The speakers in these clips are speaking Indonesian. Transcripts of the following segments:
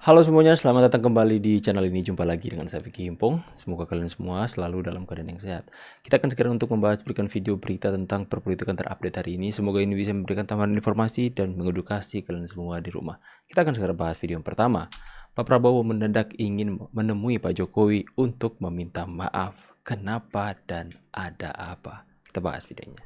Halo semuanya, selamat datang kembali di channel ini. Jumpa lagi dengan saya Vicky Himpong. Semoga kalian semua selalu dalam keadaan yang sehat. Kita akan segera untuk membahas berikan video berita tentang perpolitikan terupdate hari ini. Semoga ini bisa memberikan tambahan informasi dan mengedukasi kalian semua di rumah. Kita akan segera bahas video yang pertama. Pak Prabowo mendadak ingin menemui Pak Jokowi untuk meminta maaf. Kenapa dan ada apa? Kita bahas videonya.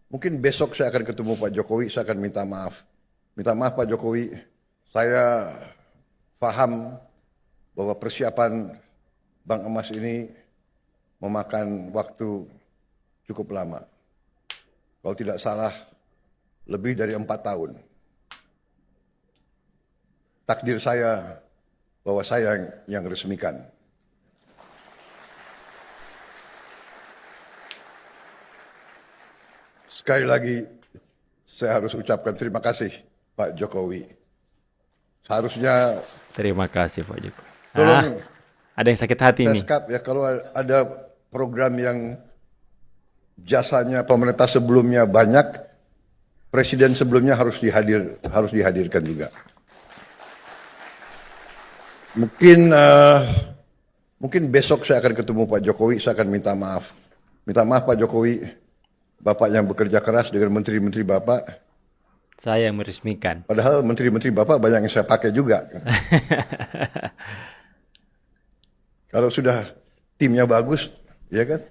Mungkin besok saya akan ketemu Pak Jokowi, saya akan minta maaf. Minta maaf Pak Jokowi. Saya paham bahwa persiapan Bank Emas ini memakan waktu cukup lama. Kalau tidak salah, lebih dari 4 tahun. Takdir saya bahwa saya yang resmikan. Sekali lagi, saya harus ucapkan terima kasih Pak Jokowi. Seharusnya Terima kasih Pak Jokowi. tolong Ada yang sakit hati saya nih. sekap ya, kalau ada program yang jasanya pemerintah sebelumnya banyak, presiden sebelumnya harus dihadirkan juga. Mungkin besok saya akan ketemu Pak Jokowi, saya akan minta maaf. Minta maaf Pak Jokowi, Bapak yang bekerja keras dengan menteri-menteri Bapak. Saya yang meresmikan. Padahal menteri-menteri Bapak banyak yang saya pakai juga. Kalau sudah timnya bagus, ya kan?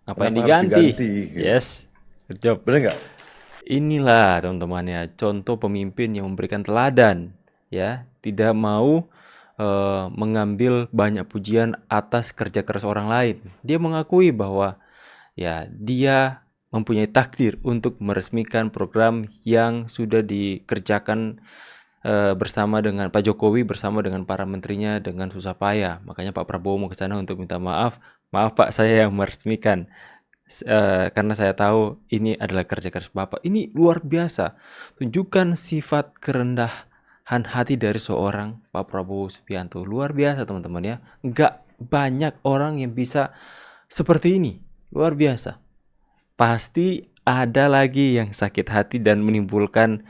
Ngapain Kenapa harus diganti? diganti, gitu. Yes, good job. Benar nggak? Inilah teman-teman ya, contoh pemimpin yang memberikan teladan, ya, tidak mau mengambil banyak pujian atas kerja keras orang lain. Dia mengakui bahwa ya dia mempunyai takdir untuk meresmikan program yang sudah dikerjakan bersama dengan Pak Jokowi, bersama dengan para menterinya dengan susah payah. Makanya Pak Prabowo mau ke sana untuk minta maaf. Maaf Pak, saya yang meresmikan. Karena saya tahu ini adalah kerja keras Bapak. Ini luar biasa. Tunjukkan sifat kerendahan hati dari seorang Pak Prabowo Subianto. Luar biasa teman-teman ya. Nggak banyak orang yang bisa seperti ini. Luar biasa. Pasti ada lagi yang sakit hati dan menimbulkan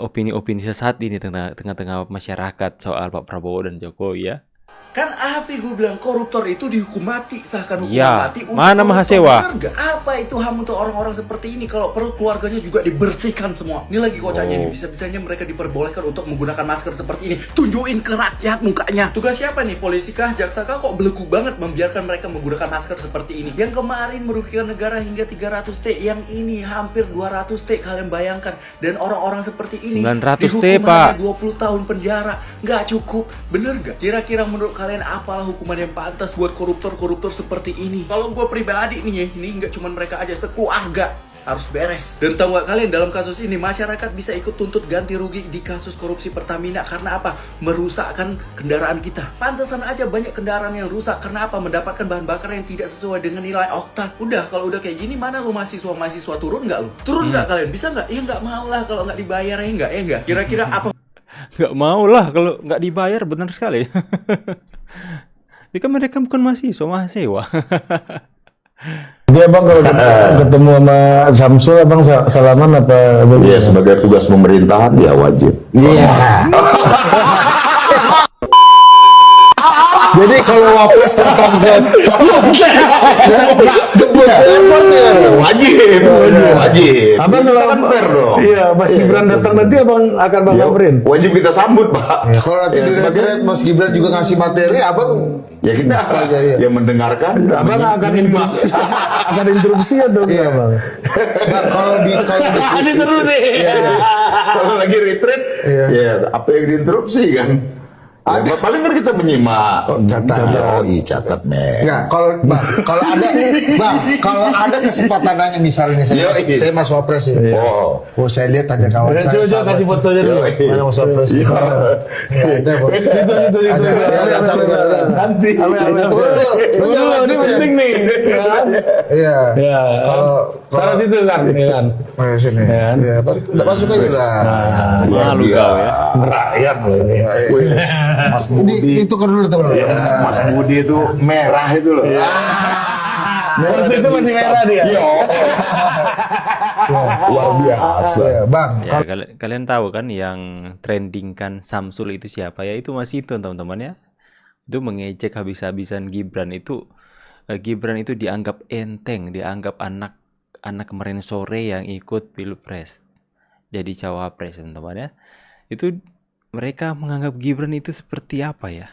opini-opini sesat ini tengah-tengah masyarakat soal Pak Prabowo dan Jokowi ya. Kan apa gue bilang koruptor itu dihukum mati, sahkan hukuman Ya, mati untuk mana koruptor, Mahasewa? benar nggak? Apa itu HAM untuk orang-orang seperti ini? Kalau perlu keluarganya juga dibersihkan semua. Ini lagi kocaknya nih, bisa-bisanya mereka diperbolehkan untuk menggunakan masker seperti ini. Tunjukin ke rakyat mukanya. Tugas siapa nih? Polisi kah? Jaksa kah? Kok beleku banget membiarkan mereka menggunakan masker seperti ini? Yang kemarin merugikan negara hingga 300 T, yang ini hampir 200 T, kalian bayangkan. Dan orang-orang seperti ini 900 T, dihukum Pak. hanya 20 tahun penjara. Nggak cukup, bener nggak? Kira-kira menurut kalian apalah hukuman yang pantas buat koruptor-koruptor seperti ini? Kalau gue pribadi nih ya, ini nggak cuma mereka aja, sekeluarga harus beres. Dan tahu nggak kalian, dalam kasus ini masyarakat bisa ikut tuntut ganti rugi di kasus korupsi Pertamina. Karena apa? Merusakkan kendaraan kita. Pantesan aja banyak kendaraan yang rusak. Karena apa? Mendapatkan bahan bakar yang tidak sesuai dengan nilai oktan. Udah, kalau udah kayak gini, mana lu mahasiswa turun nggak lu? Turun nggak kalian? Bisa nggak? Ya nggak mau lah kalau nggak dibayar, ya nggak? Ya nggak? Kira-kira apa? Nggak mau lah kalau nggak dibayar, benar sekali. Ini kan mereka bukan mahasiswa. Dia bang kalau ketemu sama Samsul abang salaman apa? Iya, sebagai tugas pemerintahan ya wajib. Iya. Jadi kalau wapres datang ke Wajib. abang kalau Kan fair dong. Iya, Mas Gibran datang nanti abang akan bang Ya, samperin. wajib kita sambut, Pak. Ya, kalau nanti sebagai Mas Gibran juga ngasih materi, abang Ya kita yang mendengarkan dan Abang akan menyimak. akan interupsi atau enggak bang? nah, kalau di Ini seru nih. Kalau lagi retreat, ya apa yang diinterupsi kan? Ya, paling kan kita menyimak. catat. Oh, iya catat, men. Enggak, kalau ada kesempatan nanya misalnya Yo, iya. saya Mas Wapres ya. Oh. Oh, saya lihat ada kawan saya. Coba sahabat kasih fotonya dulu. Yo, iya. Mana Mas Wapres? Iya. Ya, ada, Bos. Itu. Nanti. Ini penting nih. Ya kan? Iya. Ya. Taruh situ kan, ya kan? Mari sini. Ya. Iya, Pak. Masuk aja lah. Malu kau ya. Rakyat loh ini. Mas Budi. Itu kan dulu teman-teman. Mas Budi itu merah itu loh. Waktu itu masih merah dia. Iya. Luar biasa. Ya, Bang, Ya, kalian tahu kan yang trendingkan Samsul itu siapa? Ya itu Mas Hinton teman-teman ya. Itu mengejek habis-habisan Gibran itu. Gibran itu dianggap enteng, dianggap anak kemarin sore yang ikut pilpres jadi cawapres teman-teman ya. Itu mereka menganggap Gibran itu seperti apa ya?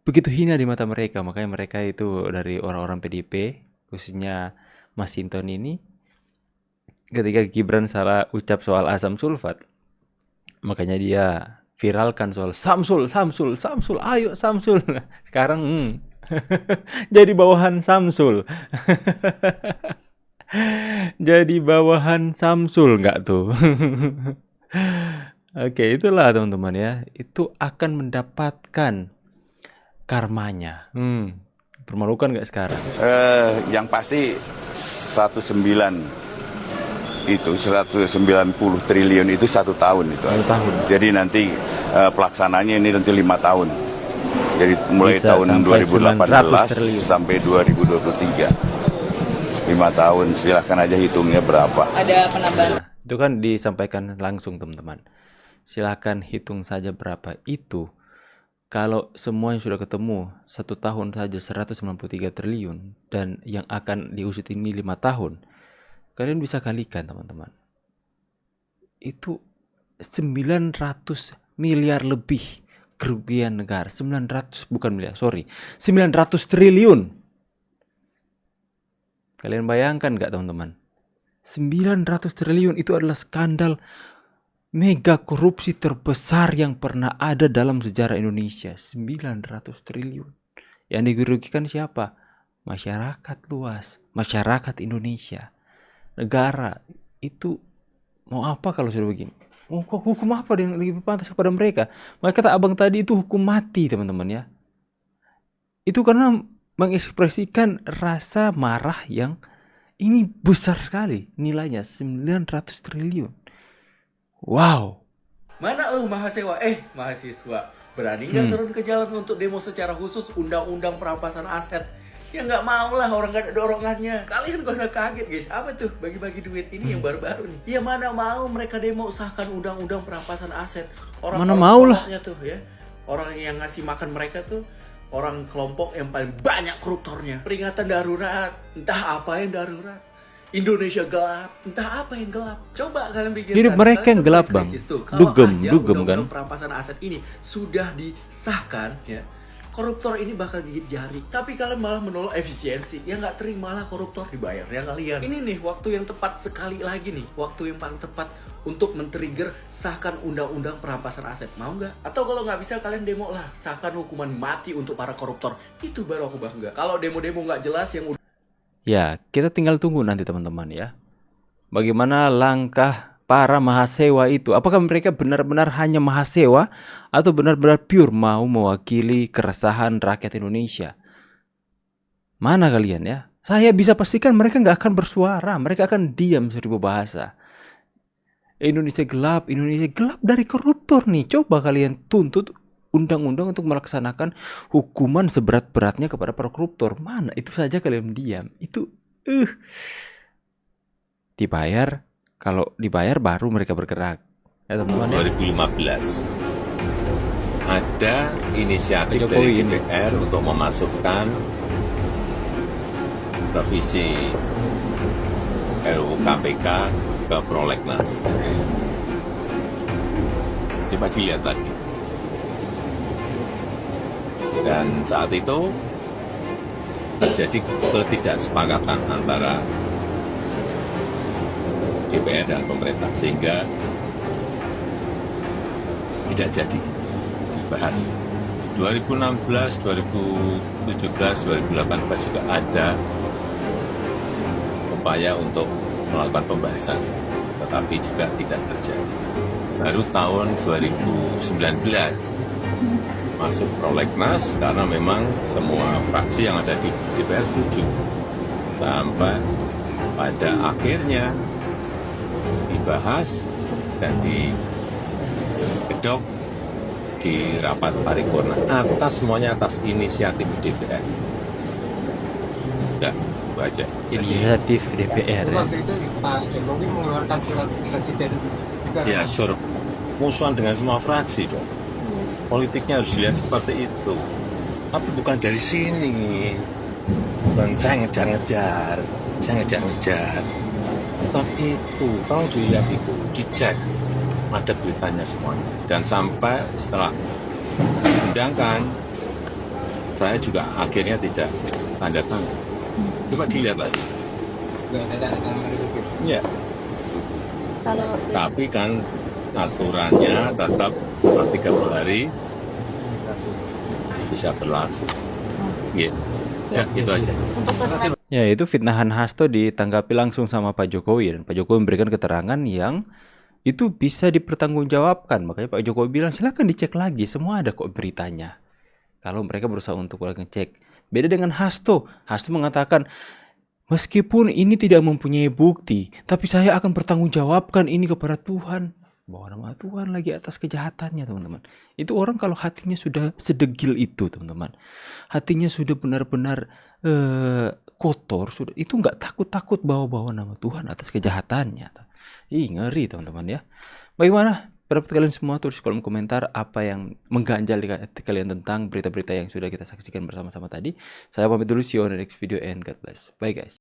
Begitu hina di mata mereka, makanya mereka itu dari orang-orang PDIP, khususnya Mas Hinton ini, ketika Gibran salah ucap soal asam sulfat, makanya dia viralkan soal Samsul, ayo Samsul. Sekarang jadi bawahan Samsul. Jadi bawahan Samsul nggak tuh? Oke, itulah teman-teman ya. Itu akan mendapatkan karmanya. Permalukan nggak sekarang? Yang pasti 190 triliun itu 1 tahun itu. 1 tahun. Jadi nanti pelaksananya ini nanti 5 tahun. Jadi mulai Bisa tahun sampai 900 2018 triliun. sampai 2023. 5 tahun, silahkan aja hitungnya berapa. Ada penambahan. Nah, itu kan disampaikan langsung teman-teman. Silahkan hitung saja berapa itu. Kalau semuanya sudah ketemu 1 tahun saja 193 triliun dan yang akan diusut ini 5 tahun, kalian bisa kalikan teman-teman. Itu 900 miliar lebih kerugian negara. 900 bukan miliar, 900 triliun. Kalian bayangkan nggak teman-teman? 900 triliun itu adalah skandal mega korupsi terbesar yang pernah ada dalam sejarah Indonesia. 900 triliun. Yang dirugikan siapa? Masyarakat luas, masyarakat Indonesia. Negara itu mau apa kalau sudah begini? Hukum apa yang lebih pantas kepada mereka? Maka kata abang tadi itu hukum mati teman-teman ya. Itu karena mengekspresikan rasa marah yang ini besar sekali nilainya 900 triliun. Wow. Mana lo mahasiswa? Mahasiswa. Berani nggak turun ke jalan untuk demo secara khusus undang-undang perampasan aset? Ya nggak mau lah, orang gak ada dorongannya. Kalian gak usah kaget guys. Apa tuh bagi-bagi duit ini yang baru-baru nih? Ya mana mau mereka demo sahkan undang-undang perampasan aset. Mana mau lah. Tuh ya. Orang yang ngasih makan mereka tuh orang kelompok yang paling banyak koruptornya. Peringatan darurat, entah apa yang darurat. Indonesia gelap, entah apa yang gelap. Coba kalian pikirkan. Hidup mereka yang gelap, Bang. Dugem kan. Perampasan aset ini sudah disahkan, ya. Koruptor ini bakal gigit jari. Tapi kalian malah menolak efisiensi. Ya nggak terima lah koruptor dibayarnya kalian. Ini nih waktu yang tepat sekali lagi nih. Waktu yang paling tepat untuk men-trigger sahkan undang-undang perampasan aset. Mau nggak? Atau kalau nggak bisa kalian demo lah. Sahkan hukuman mati untuk para koruptor. Itu baru aku bangga. Kalau demo-demo nggak jelas yang udah... Ya, kita tinggal tunggu nanti teman-teman ya. Bagaimana langkah para mahasiswa itu? Apakah mereka benar-benar hanya mahasiswa atau benar-benar pure mau mewakili keresahan rakyat Indonesia? Mana kalian ya? Saya bisa pastikan mereka nggak akan bersuara. Mereka akan diam 1000 bahasa. Indonesia gelap dari koruptor nih. Coba kalian tuntut undang-undang untuk melaksanakan hukuman seberat-beratnya kepada para koruptor. Mana? Itu saja kalian diam. Itu dibayar. Kalau dibayar baru mereka bergerak. Ya teman-teman. 2015 ada inisiatif Jokowi dari ini. DPR untuk memasukkan revisi RUU KPK ke prolegnas. Coba dilihat lagi. Dan saat itu terjadi ketidaksepakatan antara DPR dan pemerintah sehingga tidak jadi dibahas. 2016, 2017, 2018 juga ada upaya untuk melakukan pembahasan, tetapi juga tidak terjadi. Baru tahun 2019 masuk prolegnas karena memang semua fraksi yang ada di DPR setuju. Sampai pada akhirnya dibahas dan digedok di rapat paripurna semuanya atas inisiatif DPR. Nah, Itu aja. Inisiatif DPR ya. Waktu itu Pak Jokowi mengeluarkan surat presiden juga. Ya, suruh musuhan dengan semua fraksi dong. Politiknya harus dilihat seperti itu. Tapi bukan dari sini. Bukan saya ngejar-ngejar. Bukan itu. Kalau dilihat itu, dicek. Ada beritanya semuanya. Dan sampai setelah undangkan, saya juga akhirnya tidak tanda tangan. Coba dilihat lagi. Nggak ada tanda tangan itu. Ya, Kalau tapi kan aturannya tetap setelah 30 hari bisa berlaku. Gitu. Ya, itu aja. untuk tetap Ya, itu fitnahan Hasto ditanggapi langsung sama Pak Jokowi, dan Pak Jokowi memberikan keterangan yang itu bisa dipertanggungjawabkan. Makanya Pak Jokowi bilang silakan dicek lagi, semua ada kok beritanya. Kalau mereka berusaha untuk ngecek. Beda dengan Hasto. Hasto mengatakan meskipun ini tidak mempunyai bukti, tapi saya akan bertanggungjawabkan ini kepada Tuhan. Bawa nama Tuhan lagi atas kejahatannya, teman-teman. Itu orang kalau hatinya sudah sedegil itu, teman-teman. Hatinya sudah benar-benar kotor, sudah itu nggak takut-takut bawa-bawa nama Tuhan atas kejahatannya. Ih, ngeri, teman-teman ya. Bagaimana pendapat kalian semua? Tulis di kolom komentar apa yang mengganjal di hati kalian tentang berita-berita yang sudah kita saksikan bersama-sama tadi. Saya pamit dulu, see you on the next video and God bless. Bye guys.